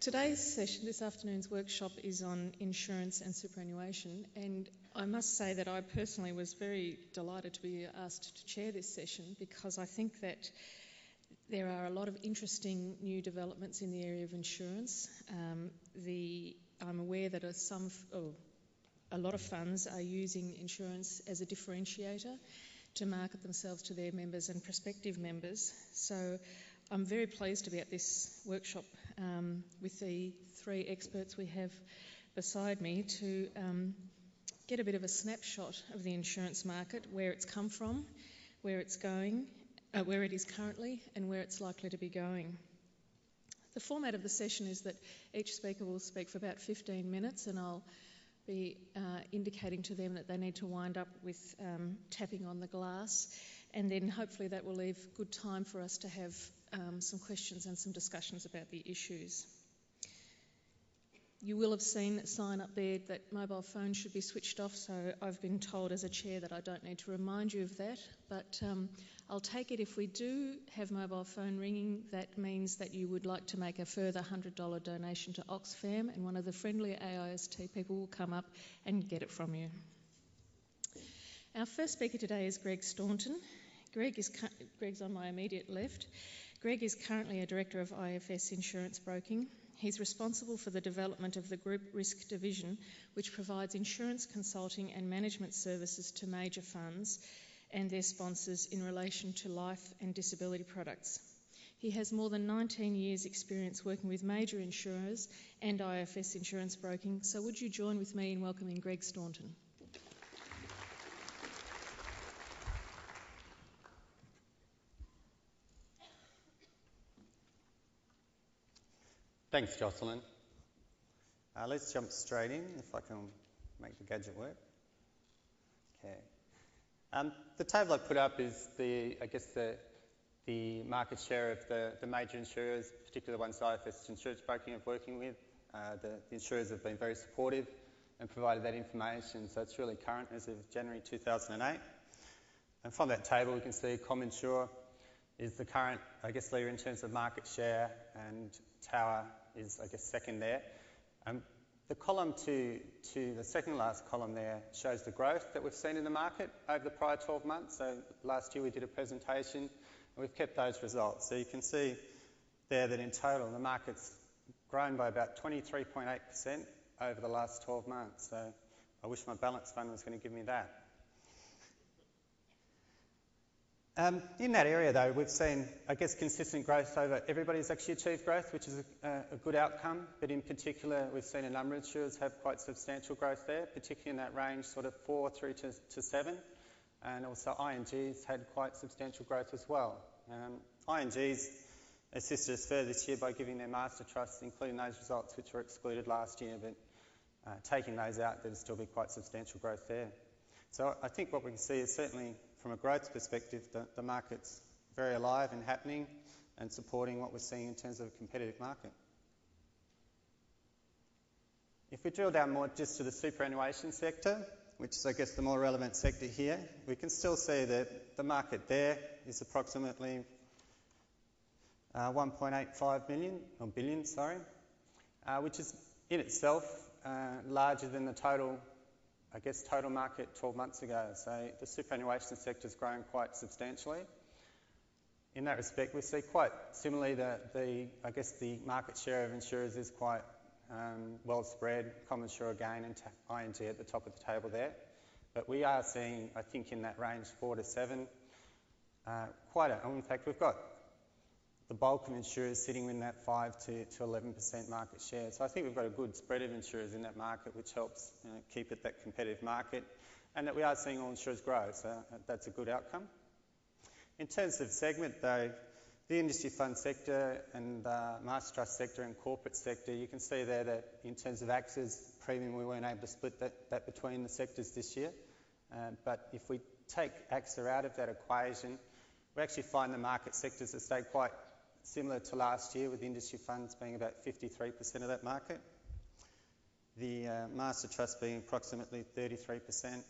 Today's session, this afternoon's workshop, is on insurance and superannuation, and I must say that I personally was very delighted to be asked to chair this session because I think that there are a lot of interesting new developments in the area of insurance. I'm aware that a lot of funds are using insurance as a differentiator to market themselves to their members and prospective members. So I'm very pleased to be at this workshop with the three experts we have beside me to get a bit of a snapshot of the insurance market, where it's come from, where it's going, where it is currently, and where it's likely to be going. The format of the session is that each speaker will speak for about 15 minutes, and I'll be indicating to them that they need to wind up with tapping on the glass, and then hopefully that will leave good time for us to have some questions and some discussions about the issues. You will have seen a sign up there that mobile phones should be switched off, so I've been told as a chair that I don't need to remind you of that, but I'll take it if we do have mobile phone ringing, that means that you would like to make a further $100 donation to Oxfam, and one of the friendly AIST people will come up and get it from you. Our first speaker today is Greg Staunton. Greg's on my immediate left. Greg is currently a Director of IFS Insurance Broking. He's responsible for the development of the Group Risk Division, which provides insurance consulting and management services to major funds and their sponsors in relation to life and disability products. He has more than 19 years' experience working with major insurers and IFS Insurance Broking, so would you join with me in welcoming Greg Staunton? Thanks, Jocelyn. Let's jump straight in, if I can make the gadget work. Okay. The table I put up is the market share of the major insurers, particularly the ones IFS Insurance Broking are working with. The insurers have been very supportive and provided that information, so it's really current as of January 2008. And from that table, we can see ComInsure is the current, leader in terms of market share, and Tower is, second there. The column to the second last column there shows the growth that we've seen in the market over the prior 12 months. So last year we did a presentation and we've kept those results. So you can see there that in total the market's grown by about 23.8% over the last 12 months. So I wish my balance fund was going to give me that. In that area, though, we've seen, consistent growth over everybody's actually achieved growth, which is a good outcome. But in particular, we've seen a number of insurers have quite substantial growth there, particularly in that range, sort of 4 through to 7. And also ING's had quite substantial growth as well. ING's assisted us further this year by giving their master trusts, including those results which were excluded last year. But taking those out, there'll still be quite substantial growth there. So I think what we can see is certainly, from a growth perspective, the market's very alive and happening and supporting what we're seeing in terms of a competitive market. If we drill down more just to the superannuation sector, which is, the more relevant sector here, we can still see that the market there is approximately 1.85 billion, which is in itself larger than the total market 12 months ago. So the superannuation sector has grown quite substantially. In that respect, we see quite similarly the market share of insurers is quite well spread. ComInsure again and ING at the top of the table there. But we are seeing, I think, in that range 4 to 7, in fact, we've got the bulk of insurers sitting in that 5 to 11% market share. So I think we've got a good spread of insurers in that market, which helps keep it that competitive market, and that we are seeing all insurers grow, so that's a good outcome. In terms of segment, though, the industry fund sector and master trust sector and corporate sector, you can see there that in terms of AXA's premium, we weren't able to split that between the sectors this year. But if we take AXA out of that equation, we actually find the market sectors have stayed quite similar to last year, with industry funds being about 53% of that market. The master trust being approximately 33%,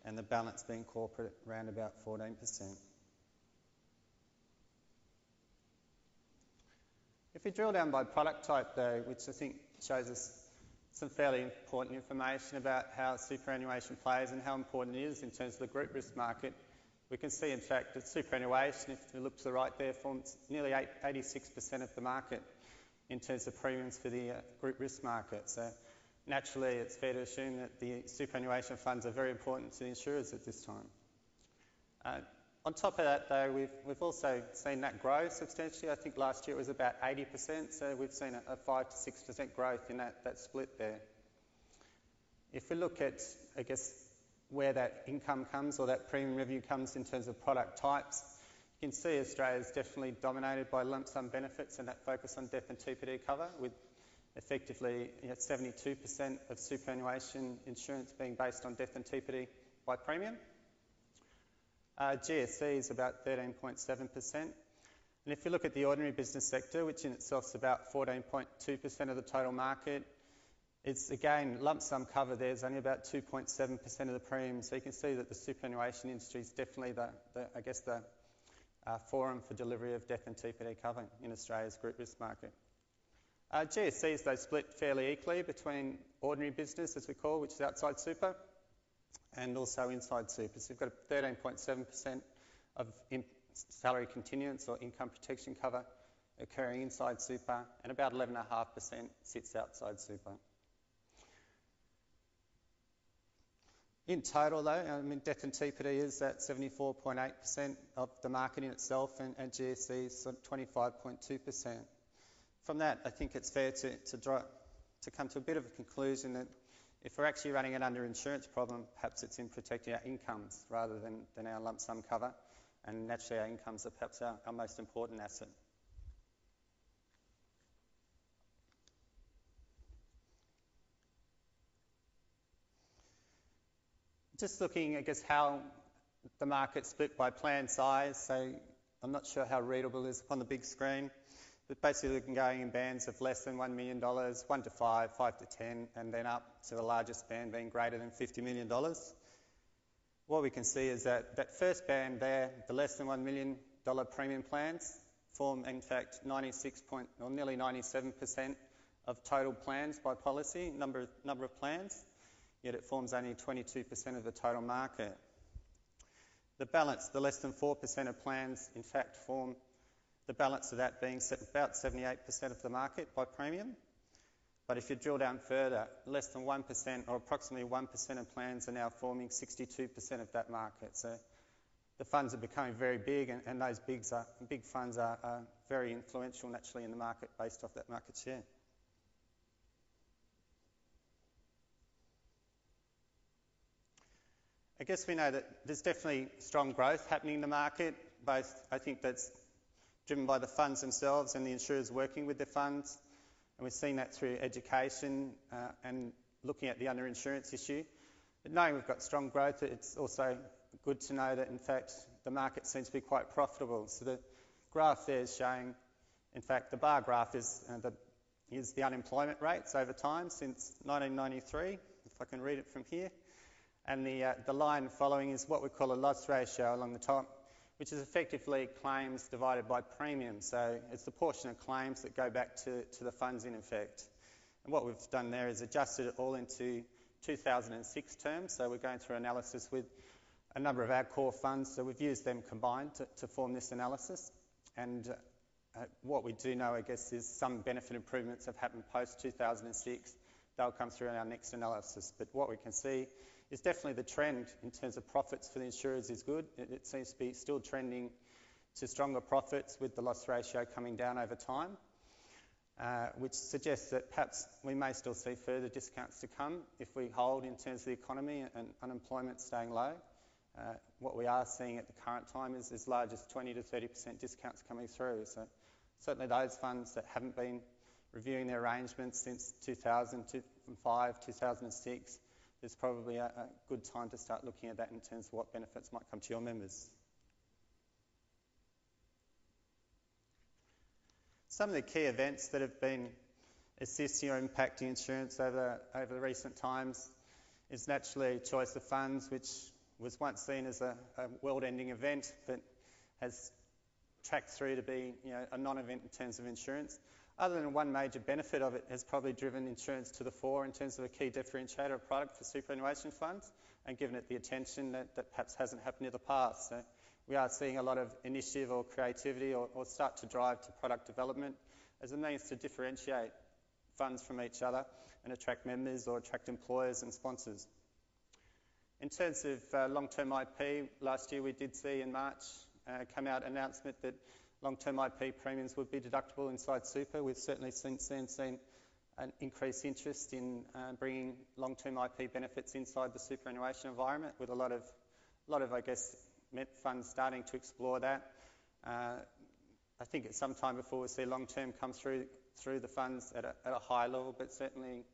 and the balance being corporate around about 14%. If we drill down by product type though, which I think shows us some fairly important information about how superannuation plays and how important it is in terms of the group risk market, we can see in fact that superannuation, if we look to the right there, forms nearly 86% of the market in terms of premiums for the group risk market. So naturally it's fair to assume that the superannuation funds are very important to the insurers at this time. On top of that though, we've also seen that grow substantially. I think last year it was about 80%, so we've seen a 5 to 6% growth in that split there. If we look at, I guess, where that income comes or that premium revenue comes in terms of product types, you can see Australia is definitely dominated by lump sum benefits and that focus on death and TPD cover, with effectively 72% of superannuation insurance being based on death and TPD by premium. GSC is about 13.7%. And if you look at the ordinary business sector, which in itself is about 14.2% of the total market, it's again, lump sum cover there is only about 2.7% of the premium. So you can see that the superannuation industry is definitely the forum for delivery of death and TPD cover in Australia's group risk market. GSCs, though, split fairly equally between ordinary business, as we call, which is outside super, and also inside super. So you've got a 13.7% of salary continuance or income protection cover occurring inside super, and about 11.5% sits outside super. In total, though, death and TPD is at 74.8% of the market in itself, and GSC is 25.2%. From that, I think it's fair to come to a bit of a conclusion that if we're actually running an under-insurance problem, perhaps it's in protecting our incomes rather than our lump sum cover, and naturally our incomes are perhaps our most important asset. Just looking, I guess, how the market's split by plan size, so I'm not sure how readable it is on the big screen, but basically looking going in bands of less than $1 million, 1 to 5, 5 to 10, and then up to the largest band being greater than $50 million. What we can see is that first band there, the less than $1 million premium plans, form in fact nearly 97% of total plans by policy, number of plans, yet it forms only 22% of the total market. The balance, the less than 4% of plans, in fact form the balance of that being about 78% of the market by premium. But if you drill down further, less than 1% or approximately 1% of plans are now forming 62% of that market. So the funds are becoming very big, and those big funds are very influential naturally in the market based off that market share. I guess we know that there's definitely strong growth happening in the market, both I think that's driven by the funds themselves and the insurers working with the funds, and we've seen that through education and looking at the under-insurance issue. But knowing we've got strong growth, it's also good to know that in fact the market seems to be quite profitable. So the graph there is showing, in fact the bar graph is the unemployment rates over time since 1993, if I can read it from here. And the line following is what we call a loss ratio along the top, which is effectively claims divided by premium. So it's the portion of claims that go back to the funds in effect. And what we've done there is adjusted it all into 2006 terms. So we're going through analysis with a number of our core funds. So we've used them combined to form this analysis. And what we do know, I guess, is some benefit improvements have happened post-2006. They'll come through in our next analysis. But what we can see is definitely the trend in terms of profits for the insurers is good. It seems to be still trending to stronger profits with the loss ratio coming down over time, which suggests that perhaps we may still see further discounts to come if we hold in terms of the economy and unemployment staying low. What we are seeing at the current time is as large as 20 to 30% discounts coming through. So certainly those funds that haven't been reviewing their arrangements since 2005, 2006, there's probably a good time to start looking at that in terms of what benefits might come to your members. Some of the key events that have been assisting or impacting insurance over the recent times is naturally choice of funds, which was once seen as a world-ending event, but has tracked through to be a non-event in terms of insurance. Other than one major benefit of it has probably driven insurance to the fore in terms of a key differentiator of product for superannuation funds and given it the attention that perhaps hasn't happened in the past. So we are seeing a lot of initiative or creativity or start to drive to product development as a means to differentiate funds from each other and attract members or attract employers and sponsors. In terms of long-term IP, last year we did see in March come out an announcement that long-term IP premiums would be deductible inside super. We've certainly since then seen an increased interest in bringing long-term IP benefits inside the superannuation environment, with a lot of I guess, funds starting to explore that. I think it's some time before we see long-term come through the funds at a high level, but certainly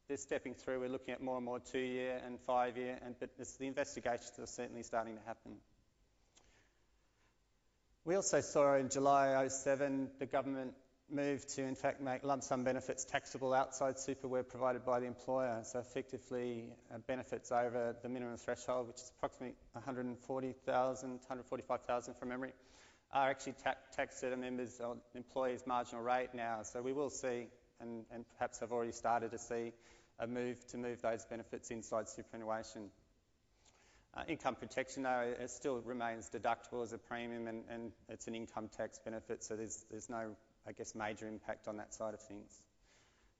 they're stepping through. We're looking at more and more 2-year and 5-year, but the investigations are certainly starting to happen. We also saw in July 2007 the government move to in fact make lump sum benefits taxable outside super where provided by the employer. So effectively benefits over the minimum threshold, which is approximately $145,000 from memory, are actually taxed at a member's or employee's marginal rate now. So we will see, and perhaps have already started to see, a move to move those benefits inside superannuation. Income protection, though, it still remains deductible as a premium, and it's an income tax benefit, so there's no, I guess, major impact on that side of things.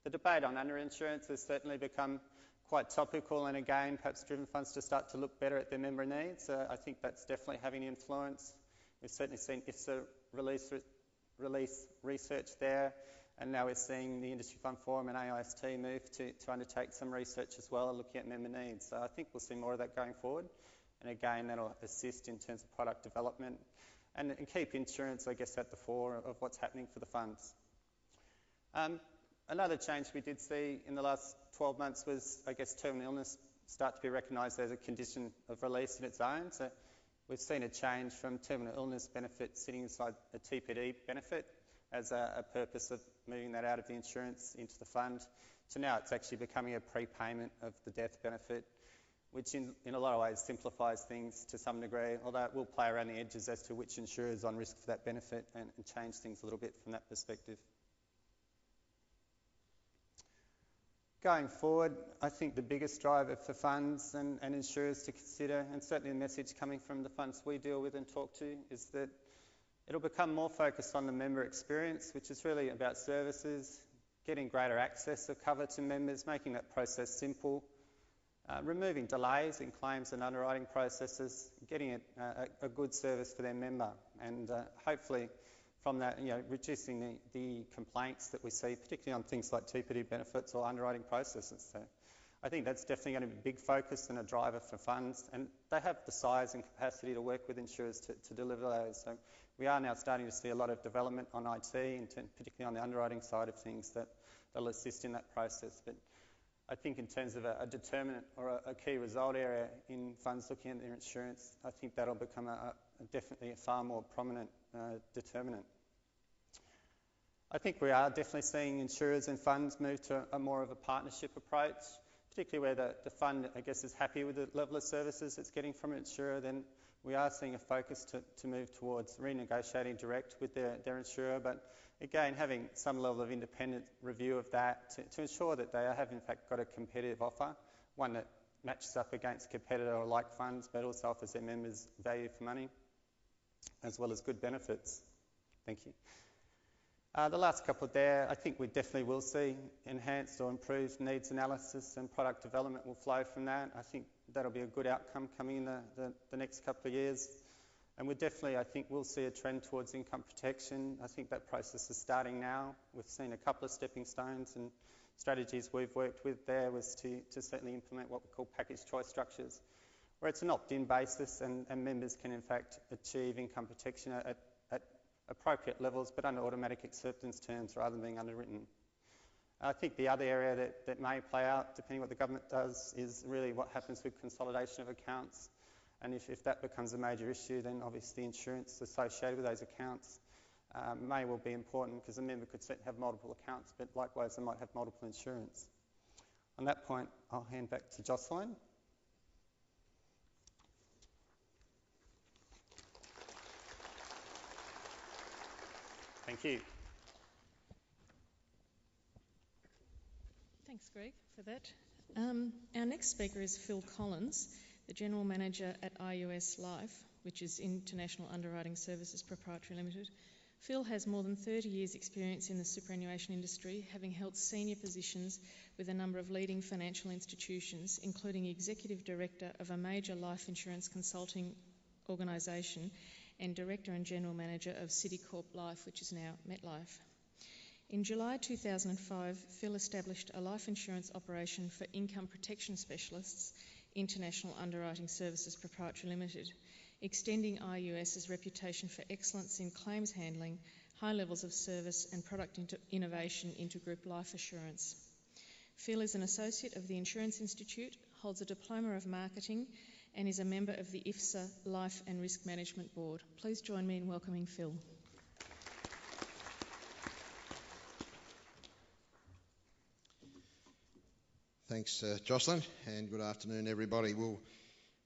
The debate on underinsurance has certainly become quite topical, and again, perhaps driven funds to start to look better at their member needs. I think that's definitely having influence. We've certainly seen IFSA release research there, and now we're seeing the Industry Fund Forum and AIST move to undertake some research as well, looking at member needs. So I think we'll see more of that going forward. And again, that'll assist in terms of product development and keep insurance, I guess, at the fore of what's happening for the funds. Another change we did see in the last 12 months was, I guess, terminal illness start to be recognised as a condition of release in its own. So we've seen a change from terminal illness benefit sitting inside a TPD benefit as a purpose of moving that out of the insurance into the fund, to now it's actually becoming a prepayment of the death benefit, which in a lot of ways simplifies things to some degree, although it will play around the edges as to which insurer is on risk for that benefit and change things a little bit from that perspective. Going forward, I think the biggest driver for funds and insurers to consider, and certainly the message coming from the funds we deal with and talk to, is that it'll become more focused on the member experience, which is really about services, getting greater access of cover to members, making that process simple, removing delays in claims and underwriting processes, getting it a good service for their member, and hopefully from that, reducing the complaints that we see, particularly on things like TPD benefits or underwriting processes. So I think that's definitely going to be a big focus and a driver for funds, and they have the size and capacity to work with insurers to deliver those. So we are now starting to see a lot of development on IT, and particularly on the underwriting side of things, that'll assist in that process. But I think in terms of a determinant or a key result area in funds looking at their insurance, I think that'll become definitely a far more prominent determinant. I think we are definitely seeing insurers and funds move to a more of a partnership approach, particularly where the fund, I guess, is happy with the level of services it's getting from an insurer. Then we are seeing a focus to move towards renegotiating direct with their insurer, but again, having some level of independent review of that to ensure that they have in fact got a competitive offer, one that matches up against competitor or like funds, but also offers their members value for money, as well as good benefits. Thank you. The last couple there, I think we definitely will see enhanced or improved needs analysis, and product development will flow from that. I think that'll be a good outcome coming in the next couple of years. And we definitely, I think, will see a trend towards income protection. I think that process is starting now. We've seen a couple of stepping stones, and strategies we've worked with there was to certainly implement what we call package choice structures, where it's an opt-in basis and members can in fact achieve income protection at appropriate levels, but under automatic acceptance terms rather than being underwritten. I think the other area that may play out, depending what the government does, is really what happens with consolidation of accounts. And if that becomes a major issue, then obviously insurance associated with those accounts may well be important, because a member could certainly have multiple accounts, but likewise they might have multiple insurance. On that point, I'll hand back to Jocelyn. Thank you. Thanks, Greg, for that. Our next speaker is Phil Collins, the General Manager at IUS Life, which is International Underwriting Services Proprietary Limited. Phil has more than 30 years' experience in the superannuation industry, having held senior positions with a number of leading financial institutions, including Executive Director of a major life insurance consulting organisation and Director and General Manager of Citicorp Life, which is now MetLife. In July 2005, Phil established a life insurance operation for income protection specialists, International Underwriting Services Proprietary Limited, extending IUS's reputation for excellence in claims handling, high levels of service and product innovation into group life assurance. Phil is an associate of the Insurance Institute, holds a Diploma of Marketing and is a member of the IFSA Life and Risk Management Board. Please join me in welcoming Phil. Thanks, Jocelyn, and good afternoon, everybody. We'll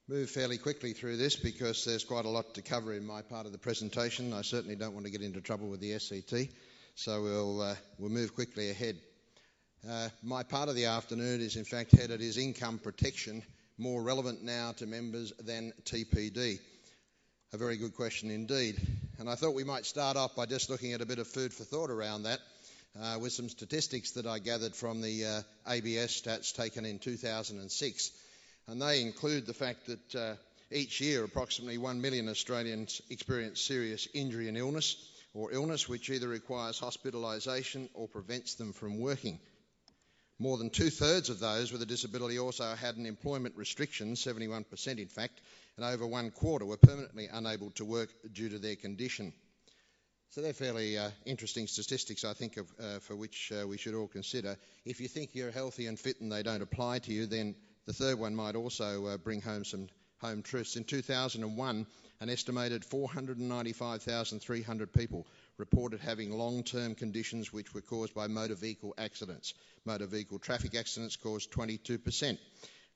move fairly quickly through this because there's quite a lot to cover in my part of the presentation. I certainly don't want to get into trouble with the SCT, so we'll move quickly ahead. My part of the afternoon is in fact headed is income protection, more relevant now to members than TPD. A very good question indeed. And I thought we might start off by just looking at a bit of food for thought around that. With some statistics that I gathered from the ABS stats taken in 2006. And they include the fact that each year approximately 1 million Australians experience serious injury and illness, or illness which either requires hospitalisation or prevents them from working. More than 2/3 of those with a disability also had an employment restriction, 71% in fact, and over 1/4 were permanently unable to work due to their condition. So they're fairly interesting statistics, I think, for which we should all consider. If you think you're healthy and fit and they don't apply to you, then the third one might also bring home some home truths. In 2001, an estimated 495,300 people reported having long-term conditions which were caused by motor vehicle accidents. Motor vehicle traffic accidents caused 22%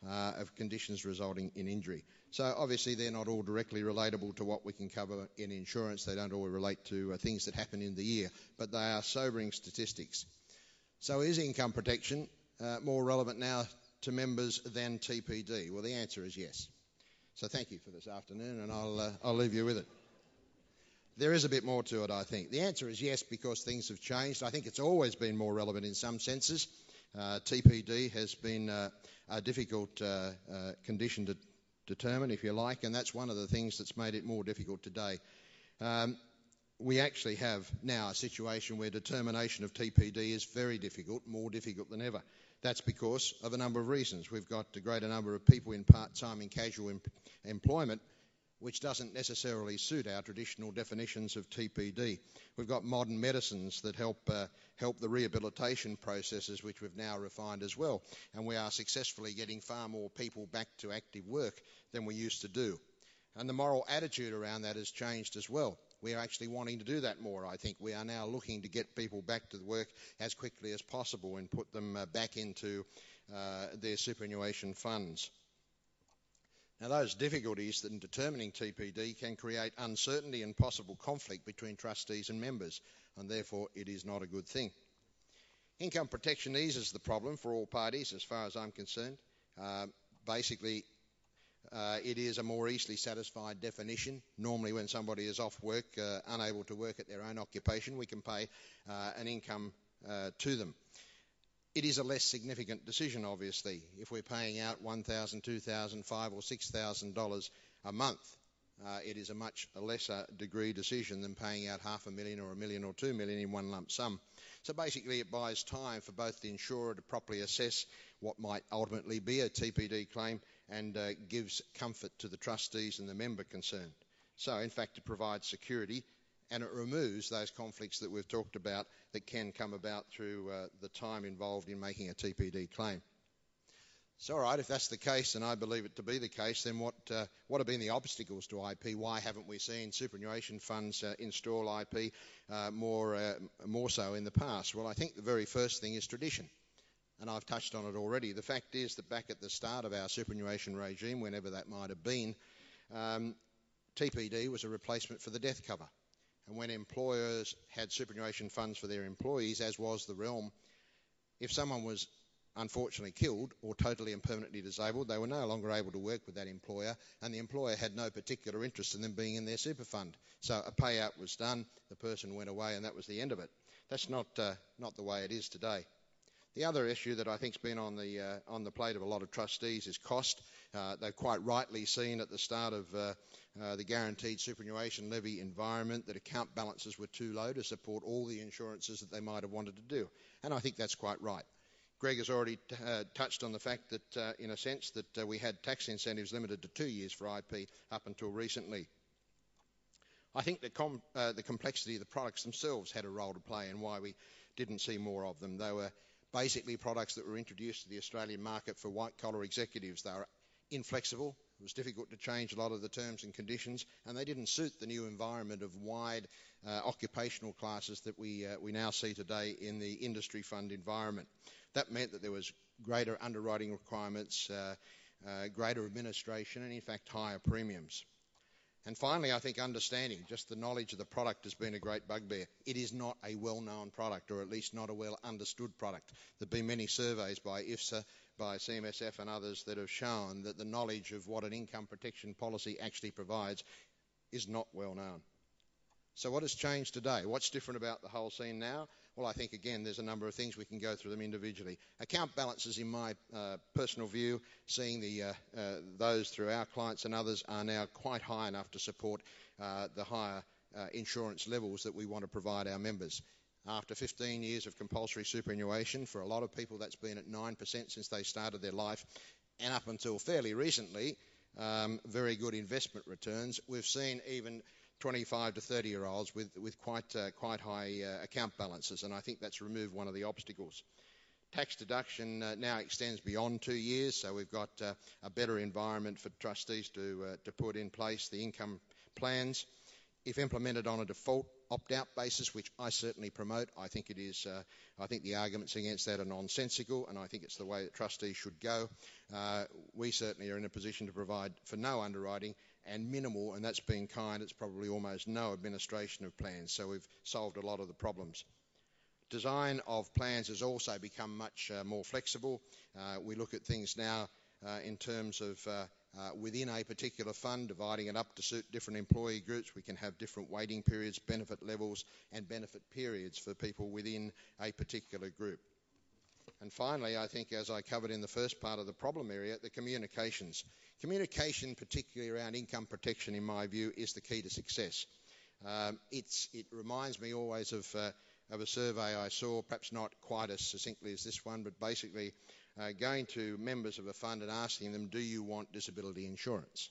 of conditions resulting in injury. So obviously they're not all directly relatable to what we can cover in insurance. They don't all relate to things that happen in the year, but they are sobering statistics. So is income protection more relevant now to members than TPD? Well, the answer is yes. So thank you for this afternoon, and I'll leave you with it. There is a bit more to it, I think. The answer is yes, because things have changed. I think it's always been more relevant in some senses. TPD has been a difficult condition to determine, if you like, and that's one of the things that's made it more difficult today. We actually have now a situation where determination of TPD is very difficult, more difficult than ever. That's because of a number of reasons. We've got a greater number of people in part-time and casual employment, which doesn't necessarily suit our traditional definitions of TPD. We've got modern medicines that help the rehabilitation processes, which we've now refined as well. And we are successfully getting far more people back to active work than we used to do. And the moral attitude around that has changed as well. We are actually wanting to do that more, I think. We are now looking to get people back to work as quickly as possible and put them back into their superannuation funds. Now, those difficulties in determining TPD can create uncertainty and possible conflict between trustees and members, and therefore it is not a good thing. Income protection eases the problem for all parties, as far as I'm concerned. Basically, it is a more easily satisfied definition. Normally, when somebody is off work, unable to work at their own occupation, we can pay an income to them. It is a less significant decision, obviously. If we're paying out $1,000, $2,000, $5,000 or $6,000 a month, it is a much lesser degree decision than paying out $500,000 or $1 million or $2 million in one lump sum. So basically it buys time for both the insurer to properly assess what might ultimately be a TPD claim and gives comfort to the trustees and the member concerned. So in fact it provides security and it removes those conflicts that we've talked about that can come about through the time involved in making a TPD claim. So all right, if that's the case, and I believe it to be the case, then what have been the obstacles to IP? Why haven't we seen superannuation funds install IP more so in the past? Well, I think the very first thing is tradition, and I've touched on it already. The fact is that back at the start of our superannuation regime, whenever that might have been, TPD was a replacement for the death cover. And when employers had superannuation funds for their employees, as was the realm, if someone was unfortunately killed or totally and permanently disabled, they were no longer able to work with that employer, and the employer had no particular interest in them being in their super fund. So a payout was done, the person went away, and that was the end of it. That's not the way it is today. The other issue that I think's been on the plate of a lot of trustees is cost. They've quite rightly seen at the start of the guaranteed superannuation levy environment that account balances were too low to support all the insurances that they might have wanted to do, and I think that's quite right. Greg has already touched on the fact that, in a sense, that we had tax incentives limited to 2 years for IP up until recently. I think the complexity of the products themselves had a role to play in why we didn't see more of them. They were basically products that were introduced to the Australian market for white-collar executives. They were inflexible. It was difficult to change a lot of the terms and conditions, and they didn't suit the new environment of wide occupational classes that we now see today in the industry fund environment. That meant that there was greater underwriting requirements, greater administration, and in fact higher premiums. And finally, I think understanding, just the knowledge of the product has been a great bugbear. It is not a well-known product, or at least not a well-understood product. There have been many surveys by IFSA, by CMSF and others that have shown that the knowledge of what an income protection policy actually provides is not well known. So what has changed today? What's different about the whole scene now? Well, I think, again, there's a number of things. We can go through them individually. Account balances, in my personal view, seeing those through our clients and others, are now quite high enough to support the higher insurance levels that we want to provide our members. After 15 years of compulsory superannuation, for a lot of people that's been at 9% since they started their life, and up until fairly recently, very good investment returns. We've seen even 25 to 30-year-olds with quite high account balances, and I think that's removed one of the obstacles. Tax deduction now extends beyond 2 years, so we've got a better environment for trustees to put in place the income plans. If implemented on a default opt-out basis, which I certainly promote, I think it is. I think the arguments against that are nonsensical, and I think it's the way that trustees should go. We certainly are in a position to provide for no underwriting and minimal, and that's being kind, it's probably almost no administration of plans, so we've solved a lot of the problems. Design of plans has also become much more flexible. We look at things now in terms of within a particular fund, dividing it up to suit different employee groups. We can have different waiting periods, benefit levels and benefit periods for people within a particular group. And finally, I think, as I covered in the first part of the problem area, the communications. Communication, particularly around income protection, in my view, is the key to success. It reminds me always of a survey I saw, perhaps not quite as succinctly as this one, but basically going to members of a fund and asking them, do you want disability insurance?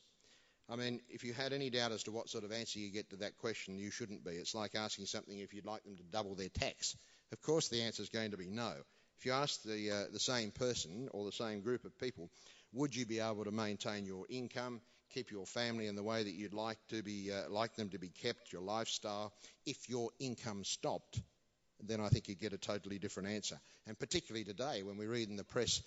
I mean, if you had any doubt as to what sort of answer you get to that question, you shouldn't be. It's like asking something if you'd like them to double their tax. Of course the answer is going to be no. If you ask the same person or the same group of people, would you be able to maintain your income, keep your family in the way that you'd like them to be kept, your lifestyle, if your income stopped, then I think you get a totally different answer. And particularly today, when we read in the press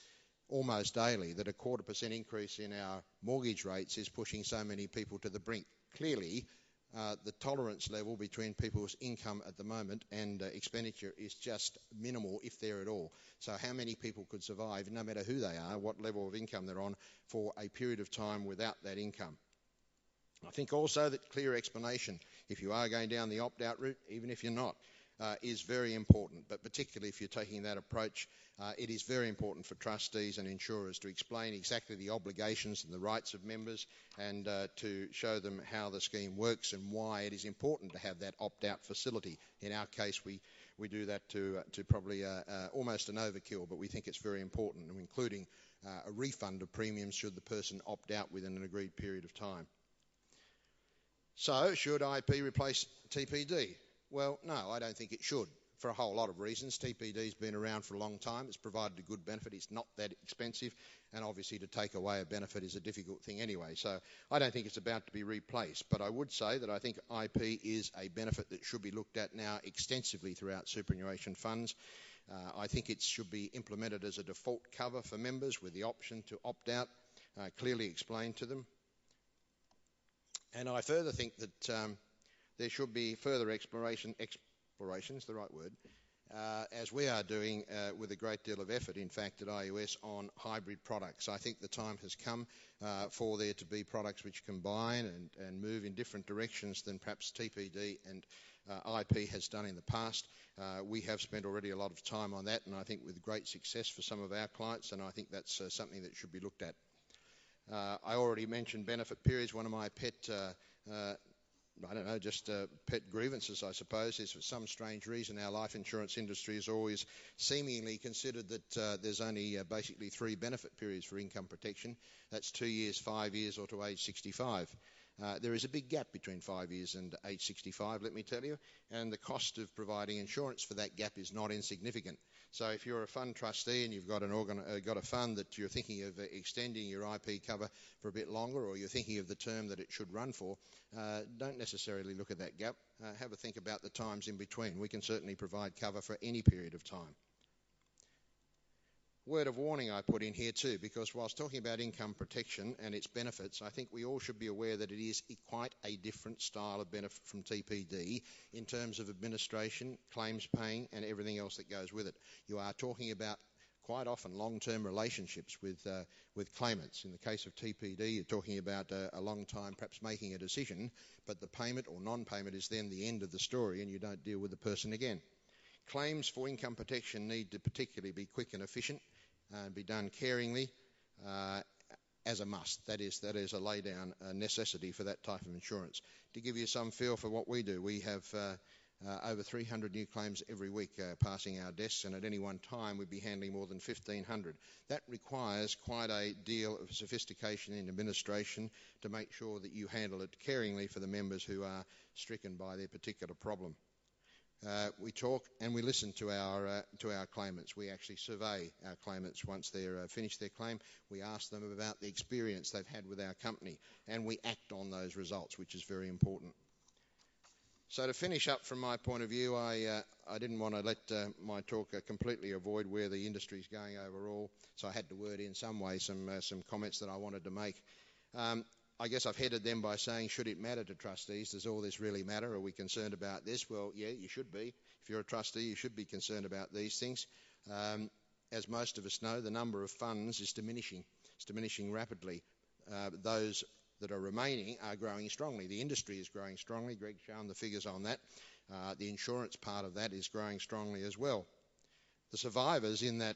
almost daily that a 0.25% increase in our mortgage rates is pushing so many people to the brink. Clearly, the tolerance level between people's income at the moment and expenditure is just minimal, if there at all. So how many people could survive, no matter who they are, what level of income they're on, for a period of time without that income? I think also that clear explanation, if you are going down the opt-out route, even if you're not, is very important, but particularly if you're taking that approach, it is very important for trustees and insurers to explain exactly the obligations and the rights of members and to show them how the scheme works and why it is important to have that opt-out facility. In our case, we do that to probably almost an overkill, but we think it's very important, including a refund of premiums should the person opt out within an agreed period of time. So, should IP replace TPD? Well, no, I don't think it should, for a whole lot of reasons. TPD's been around for a long time. It's provided a good benefit. It's not that expensive, and obviously to take away a benefit is a difficult thing anyway. So I don't think it's about to be replaced, but I would say that I think IP is a benefit that should be looked at now extensively throughout superannuation funds. I think it should be implemented as a default cover for members with the option to opt out, clearly explained to them. And I further think that there should be further exploration's the right word, as we are doing with a great deal of effort, in fact, at IUS on hybrid products. I think the time has come for there to be products which combine and move in different directions than perhaps TPD and IP has done in the past. We have spent already a lot of time on that, and I think with great success for some of our clients, and I think that's something that should be looked at. I already mentioned benefit periods. One of my pet pet grievances, I suppose, is for some strange reason our life insurance industry has always seemingly considered that there's only basically 3 benefit periods for income protection. That's 2 years, 5 years, or to age 65. There is a big gap between 5 years and age 65, let me tell you, and the cost of providing insurance for that gap is not insignificant. So if you're a fund trustee and you've got got a fund that you're thinking of extending your IP cover for a bit longer, or you're thinking of the term that it should run for, don't necessarily look at that gap. Have a think about the times in between. We can certainly provide cover for any period of time. Word of warning I put in here too, because whilst talking about income protection and its benefits, I think we all should be aware that it is quite a different style of benefit from TPD in terms of administration, claims paying and everything else that goes with it. You are talking about quite often long-term relationships with claimants. In the case of TPD, you're talking about a long time perhaps making a decision, but the payment or non-payment is then the end of the story and you don't deal with the person again. Claims for income protection need to particularly be quick and efficient and be done caringly as a must. That is a lay-down necessity for that type of insurance. To give you some feel for what we do, we have over 300 new claims every week passing our desks, and at any one time we'd be handling more than 1,500. That requires quite a deal of sophistication in administration to make sure that you handle it caringly for the members who are stricken by their particular problem. We talk and we listen to our claimants. We actually survey our claimants once they're finished their claim. We ask them about the experience they've had with our company, and we act on those results, which is very important. So to finish up from my point of view, I didn't want to let my talk completely avoid where the industry is going overall, so I had to word in some way some comments that I wanted to make. I guess I've headed them by saying, should it matter to trustees? Does all this really matter? Are we concerned about this? Well, yeah, you should be. If you're a trustee, you should be concerned about these things. As most of us know, the number of funds is diminishing. It's diminishing rapidly. Those that are remaining are growing strongly. The industry is growing strongly. Greg's shown the figures on that. The insurance part of that is growing strongly as well. The survivors in that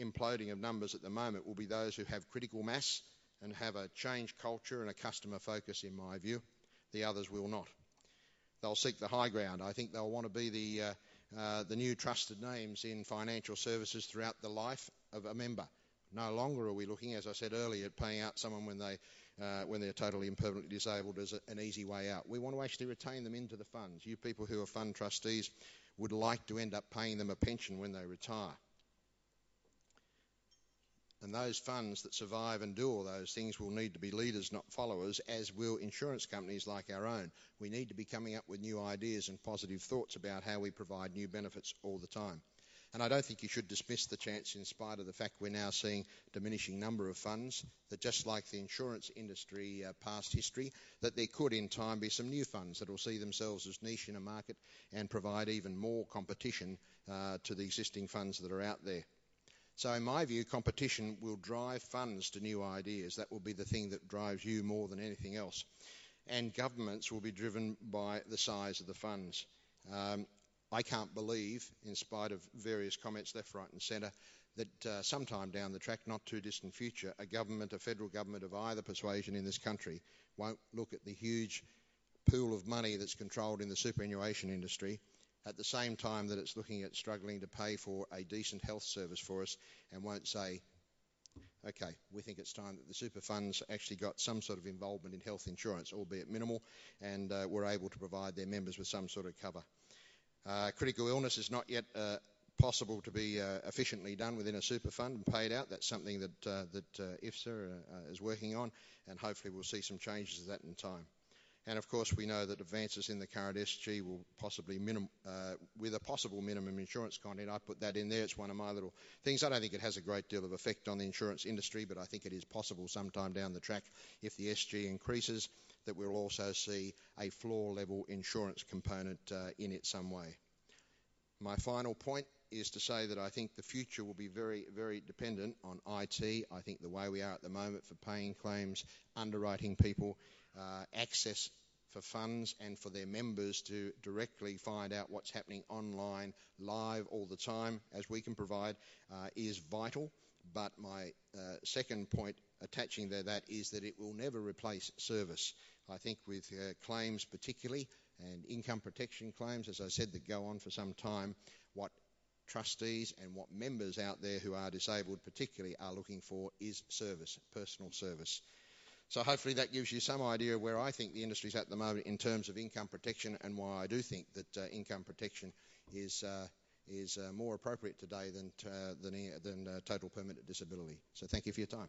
imploding of numbers at the moment will be those who have critical mass and have a changed culture and a customer focus, in my view. The others will not. They'll seek the high ground. I think they'll want to be the new trusted names in financial services throughout the life of a member. No longer are we looking, as I said earlier, at paying out someone when they're totally and permanently disabled as an easy way out. We want to actually retain them into the funds. You people who are fund trustees would like to end up paying them a pension when they retire. And those funds that survive and do all those things will need to be leaders, not followers, as will insurance companies like our own. We need to be coming up with new ideas and positive thoughts about how we provide new benefits all the time. And I don't think you should dismiss the chance, in spite of the fact we're now seeing a diminishing number of funds, that just like the insurance industry past history, that there could in time be some new funds that will see themselves as niche in a market and provide even more competition to the existing funds that are out there. So in my view, competition will drive funds to new ideas. That will be the thing that drives you more than anything else. And governments will be driven by the size of the funds. I can't believe, in spite of various comments left, right and centre, that sometime down the track, not too distant future, a federal government of either persuasion in this country won't look at the huge pool of money that's controlled in the superannuation industry at the same time that it's looking at struggling to pay for a decent health service for us, and won't say, okay, we think it's time that the super funds actually got some sort of involvement in health insurance, albeit minimal, and were able to provide their members with some sort of cover. Critical illness is not yet possible to be efficiently done within a super fund and paid out. That's something that IFSA is working on, and hopefully we'll see some changes to that in time. And of course, we know that advances in the current SG will possibly with a possible minimum insurance content. I put that in there. It's one of my little things. I don't think it has a great deal of effect on the insurance industry, but I think it is possible sometime down the track, if the SG increases, that we'll also see a floor-level insurance component in it some way. My final point is to say that I think the future will be very, very dependent on IT. I think the way we are at the moment for paying claims, underwriting people, access for funds and for their members to directly find out what's happening online, live all the time, as we can provide, is vital. But my second point attaching to that is that it will never replace service. I think with claims particularly, and income protection claims, as I said, that go on for some time, what trustees and what members out there who are disabled particularly are looking for is service, personal service. So hopefully that gives you some idea of where I think the industry's at the moment in terms of income protection, and why I do think that income protection is more appropriate today than total permanent disability. So thank you for your time.